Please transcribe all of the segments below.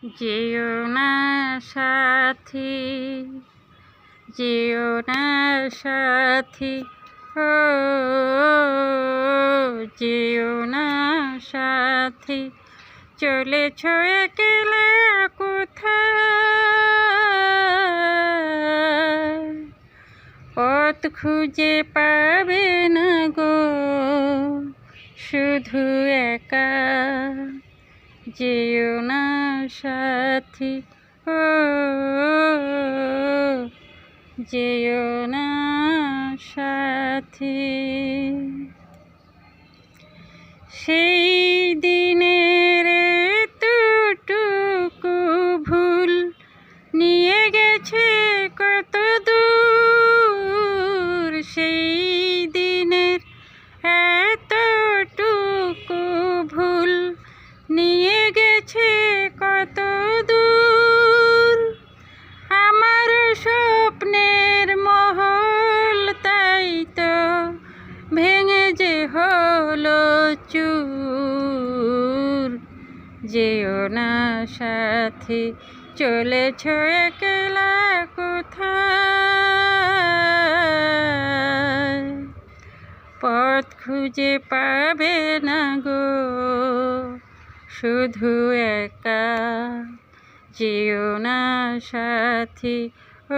যেও না সাথী, যেও না সাথী, ও যেও না সাথী, চলেছ একলা কোথায়, পথ খুঁজে পাবে না গো শুধু একা। যেও না সাথী, ও যেও না সাথী। সেই দিনের এতটুকু ভুল নিয়ে গেছে কত দূর, সেই দিনের এতটুকু ভুল নিয়ে গেছে কত দূর। আমার স্বপ্নের মহল তাই তো ভেঙে যে হলো চুর। যেও না সাথী, চলেছ একলা কোথায়, পথ খুঁজে পাবে না গো শুধু একা। যেও না সাথী, ও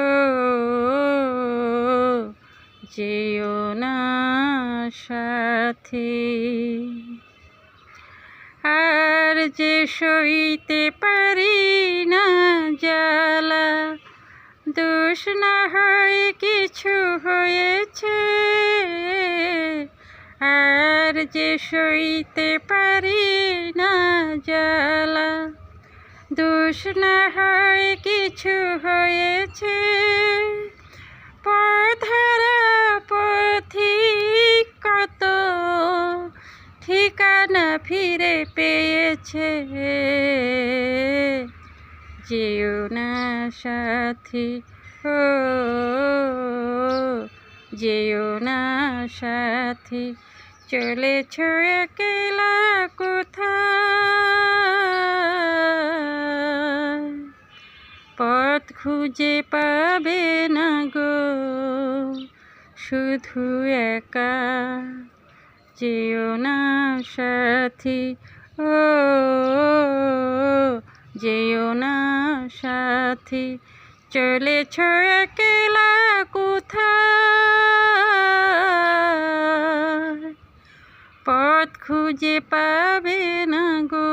যেও না সাথী। আর যে সইতে পারি না জ্বালা, দোষ না হয় কিছু হয়েছে। আর যে সইতে পারি না জ্বালা, দোষ না হয় কিছু হয়েছে। পথহারা পথিক কত ঠিকানা ফিরে পেয়েছে। যেও না সাথী, ও যেও না সাথী, চলেছ একলা কোথায়, পথ খুঁজে পাবে না গো শুধু একা। যেও না সাথী, ও যেও না সাথী, চলেছ একলা কোথায়, পথ খুঁজে পাবে না গো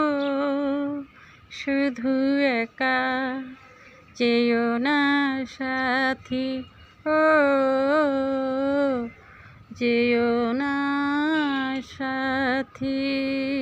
শুধু একা। যেও না সাথী, ও যেও না সাথী।